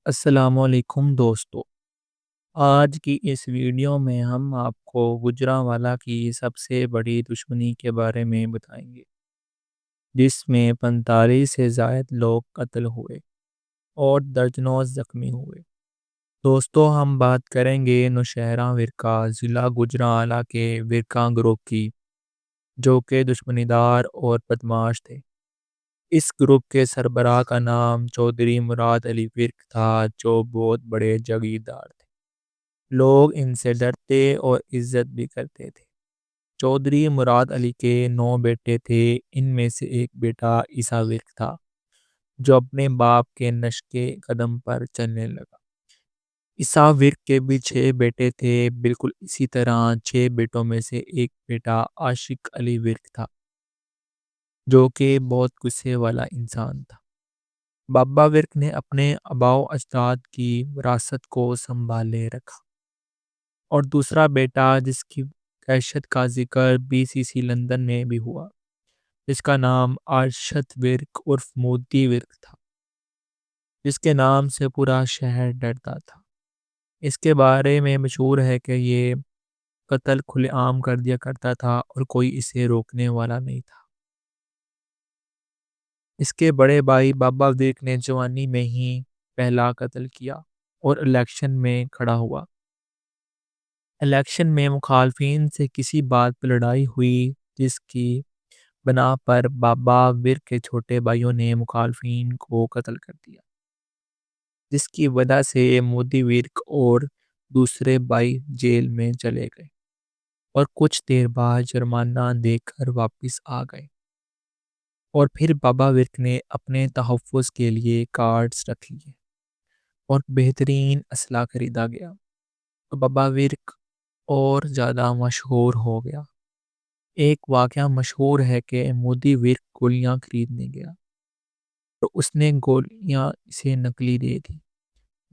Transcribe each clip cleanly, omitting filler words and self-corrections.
السلام علیکم دوستو، آج کی اس ویڈیو میں ہم آپ کو گوجرانوالہ کی سب سے بڑی دشمنی کے بارے میں بتائیں گے، جس میں 45 سے زائد لوگ قتل ہوئے اور درجنوں زخمی ہوئے۔ دوستو، ہم بات کریں گے نوشہرہ ورقہ ضلع گوجرانوالہ کے ورقہ گروپ کی، جو کہ دشمنی دار اور بدماش تھے۔ اس گروپ کے سربراہ کا نام چودھری مراد علی ورک تھا، جو بہت بڑے جاگیردار تھے۔ لوگ ان سے ڈرتے اور عزت بھی کرتے تھے۔ چودھری مراد علی کے 9 بیٹے تھے۔ ان میں سے ایک بیٹا عیسیٰ ورک تھا، جو اپنے باپ کے نقش قدم پر چلنے لگا۔ عیسیٰ ورک کے بھی 6 بیٹے تھے۔ بالکل اسی طرح 6 بیٹوں میں سے ایک بیٹا عاشق علی ورک تھا، جو کہ بہت غصے والا انسان تھا۔ بابا ورک نے اپنے آباء و اجداد کی وراثت کو سنبھالے رکھا، اور دوسرا بیٹا جس کی کیشت کا ذکر BCC لندن میں بھی ہوا، جس کا نام ارشد ورک عرف مودی ورک تھا، جس کے نام سے پورا شہر ڈرتا تھا۔ اس کے بارے میں مشہور ہے کہ یہ قتل کھلے عام کر دیا کرتا تھا اور کوئی اسے روکنے والا نہیں تھا۔ اس کے بڑے بھائی بابا ورک نے جوانی میں ہی پہلا قتل کیا اور الیکشن میں کھڑا ہوا۔ الیکشن میں مخالفین سے کسی بات پر لڑائی ہوئی، جس کی بنا پر بابا ورک کے چھوٹے بھائیوں نے مخالفین کو قتل کر دیا، جس کی وجہ سے مودی ورک اور دوسرے بھائی جیل میں چلے گئے اور کچھ دیر بعد جرمانہ دے کر واپس آ گئے۔ اور پھر بابا ورک نے اپنے تحفظ کے لیے کارڈز رکھ لیے اور بہترین اسلحہ خریدا گیا، تو بابا ورک اور زیادہ مشہور ہو گیا۔ ایک واقعہ مشہور ہے کہ مودی ورک گولیاں خریدنے گیا، تو اس نے گولیاں اسے نقلی دے دی۔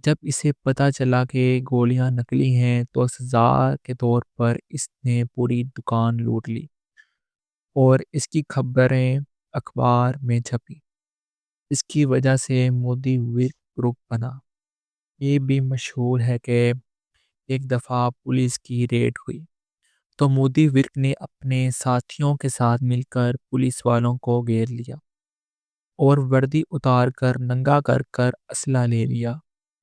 جب اسے پتا چلا کہ گولیاں نقلی ہیں، تو سزا کے طور پر اس نے پوری دکان لوٹ لی اور اس کی خبریں اخبار میں چھپی۔ اس کی وجہ سے مودی ورک گروپ بنا۔ یہ بھی مشہور ہے کہ ایک دفعہ پولیس کی ریڈ ہوئی، تو مودی ورک نے اپنے ساتھیوں کے ساتھ مل کر پولیس والوں کو گھیر لیا اور وردی اتار کر ننگا کر کر اسلحہ لے لیا،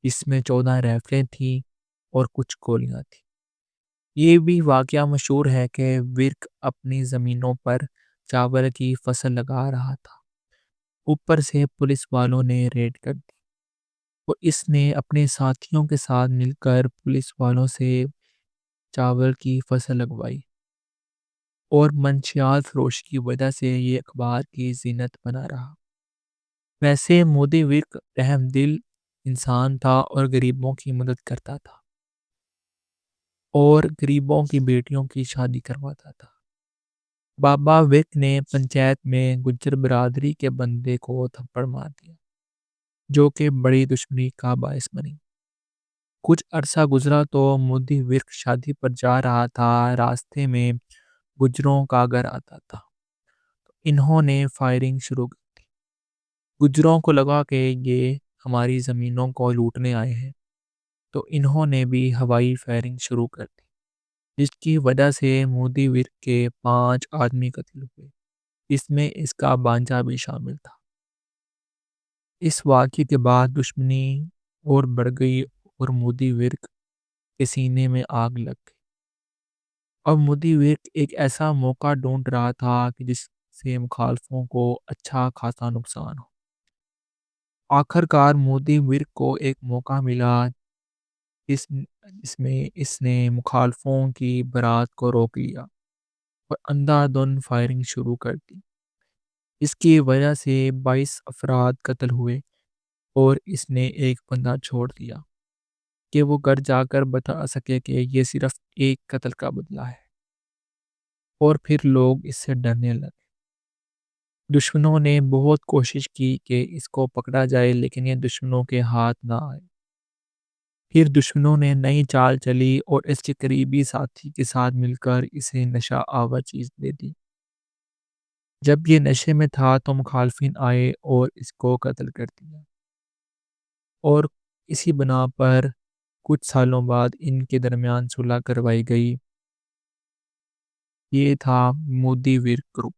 اس میں 14 رائفلیں تھیں اور کچھ گولیاں تھیں۔ یہ بھی واقعہ مشہور ہے کہ ورک اپنی زمینوں پر چاول کی فصل لگا رہا تھا، اوپر سے پولیس والوں نے ریڈ کر دی، اور اس نے اپنے ساتھیوں کے ساتھ مل کر پولیس والوں سے چاول کی فصل لگوائی، اور منشیات فروش کی وجہ سے یہ اخبار کی زینت بنا رہا۔ ویسے مودی ورک رحم دل انسان تھا اور غریبوں کی مدد کرتا تھا اور غریبوں کی بیٹیوں کی شادی کرواتا تھا۔ بابا ورک نے پنچایت میں گجر برادری کے بندے کو تھپڑ مار دیا، جو کہ بڑی دشمنی کا باعث بنی۔ کچھ عرصہ گزرا تو مودی ورک شادی پر جا رہا تھا، راستے میں گجروں کا گھر آتا تھا، انہوں نے فائرنگ شروع کر دی۔ گجروں کو لگا کہ یہ ہماری زمینوں کو لوٹنے آئے ہیں، تو انہوں نے بھی ہوائی فائرنگ شروع کر دی، جس کی وجہ سے مودی ورک کے 5 آدمی قتل ہوئے، اس میں اس کا بانجا بھی شامل تھا۔ اس واقعے کے بعد دشمنی اور بڑھ گئی اور مودی ورک کے سینے میں آگ لگ گئی، اور مودی ورک ایک ایسا موقع ڈھونڈ رہا تھا کہ جس سے مخالفوں کو اچھا خاصا نقصان ہو۔ آخر کار مودی ورک کو ایک موقع ملا، جس میں اس نے مخالفوں کی بارات کو روک لیا اور اندھا دھند فائرنگ شروع کر دی۔ اس کی وجہ سے 22 افراد قتل ہوئے، اور اس نے ایک بندہ چھوڑ دیا کہ وہ گھر جا کر بتا سکے کہ یہ صرف ایک قتل کا بدلہ ہے، اور پھر لوگ اس سے ڈرنے لگے۔ دشمنوں نے بہت کوشش کی کہ اس کو پکڑا جائے، لیکن یہ دشمنوں کے ہاتھ نہ آئے۔ پھر دشمنوں نے نئی چال چلی اور اس کے قریبی ساتھی کے ساتھ مل کر اسے نشہ آور چیز دے دی۔ جب یہ نشے میں تھا تو مخالفین آئے اور اس کو قتل کر دیا، اور اسی بنا پر کچھ سالوں بعد ان کے درمیان صلح کروائی گئی۔ یہ تھا مودی ویر گروپ۔